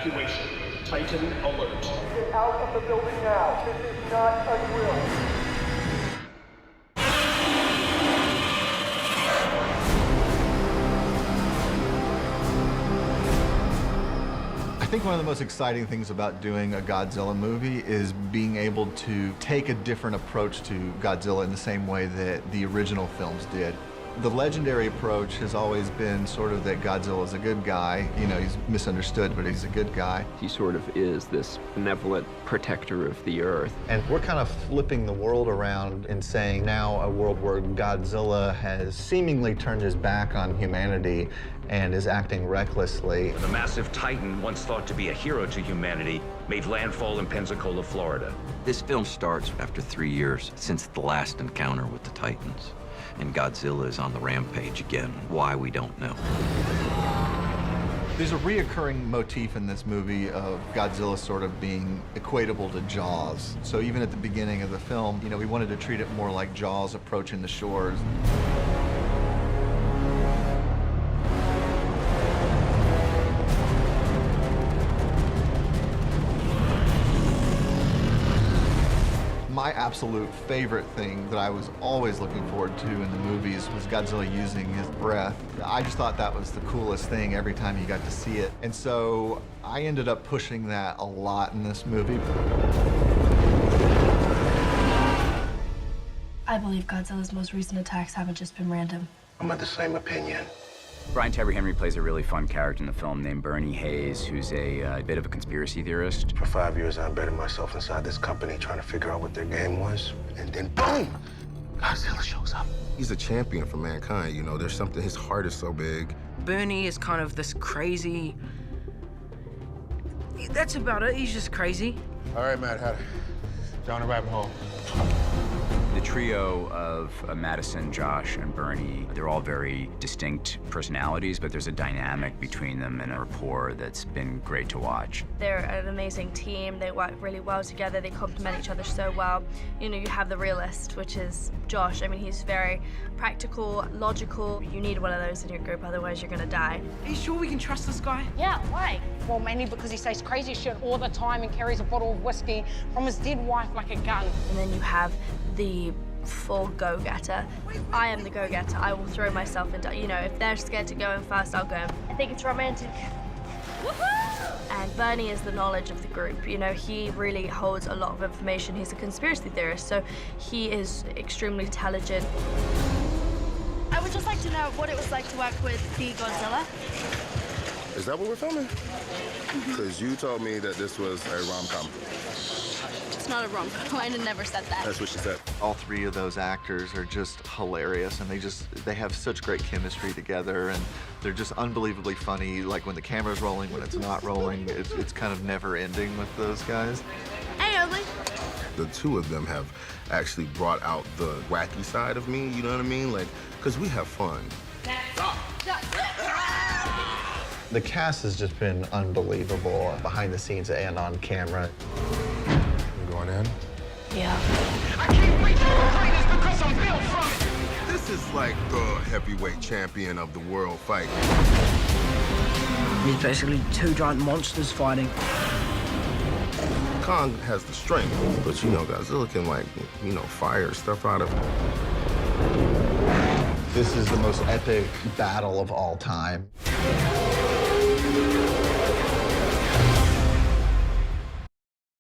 Evacuation. Titan alert. Get out of the building now. This is not a drill. I think one of the most exciting things about doing a Godzilla movie is being able to take a different approach to Godzilla in the same way that the original films did. The legendary approach has always been sort of that Godzilla is a good guy. You know, he's misunderstood, but he's a good guy. He sort of is this benevolent protector of the Earth. And we're kind of flipping the world around and saying now a world where Godzilla has seemingly turned his back on humanity and is acting recklessly. The massive Titan, once thought to be a hero to humanity, made landfall in Pensacola, Florida. This film starts after 3 years since the last encounter with the Titans. And Godzilla is on the rampage again. Why, we don't know. There's a reoccurring motif in this movie of Godzilla sort of being equatable to Jaws. So even at the beginning of the film, you know, we wanted to treat it more like Jaws approaching the shores. My absolute favorite thing that I was always looking forward to in the movies was Godzilla using his breath. I just thought that was the coolest thing every time you got to see it. And so I ended up pushing that a lot in this movie. I believe Godzilla's most recent attacks haven't just been random. I'm of the same opinion. Brian Tyree Henry plays a really fun character in the film named Bernie Hayes, who's a bit of a conspiracy theorist. For 5 years, I embedded myself inside this company trying to figure out what their game was. And then, boom! Godzilla shows up. He's a champion for mankind, you know. There's something, his heart is so big. Bernie is kind of this crazy... That's about it, he's just crazy. All right, Matt, down the rabbit hole. The trio of Madison, Josh, and Bernie, they're all very distinct personalities, but there's a dynamic between them and a rapport that's been great to watch. They're an amazing team. They work really well together. They complement each other so well. You know, you have the realist, which is Josh. I mean, he's very practical, logical. You need one of those in your group, otherwise you're gonna die. Are you sure we can trust this guy? Yeah, why? Well, mainly because he says crazy shit all the time and carries a bottle of whiskey from his dead wife like a gun. And then you have the full go-getter. I am the go-getter. I will throw myself into, you know, if they're scared to go in first, I'll go in. I think it's romantic. And Bernie is the knowledge of the group. You know, he really holds a lot of information. He's a conspiracy theorist, so he is extremely intelligent. I would just like to know what it was like to work with the Godzilla. Is that what we're filming? Because you told me that this was a rom-com. It's not a rom-com. I never said that. That's what she said. All three of those actors are just hilarious, and they have such great chemistry together, and they're just unbelievably funny, like when the camera's rolling, when it's not rolling. It's kind of never ending with those guys. Hey, Oakley. The two of them have actually brought out the wacky side of me, you know what I mean? Like, because we have fun. The cast has just been unbelievable, behind the scenes and on camera. I'm going in? Yeah. I can't reach for greatness because I'm built from it. This is like the heavyweight champion of the world fight. It's basically two giant monsters fighting. Kong has the strength, but you know, Godzilla can, like, you know, fire stuff out of him. This is the most epic battle of all time.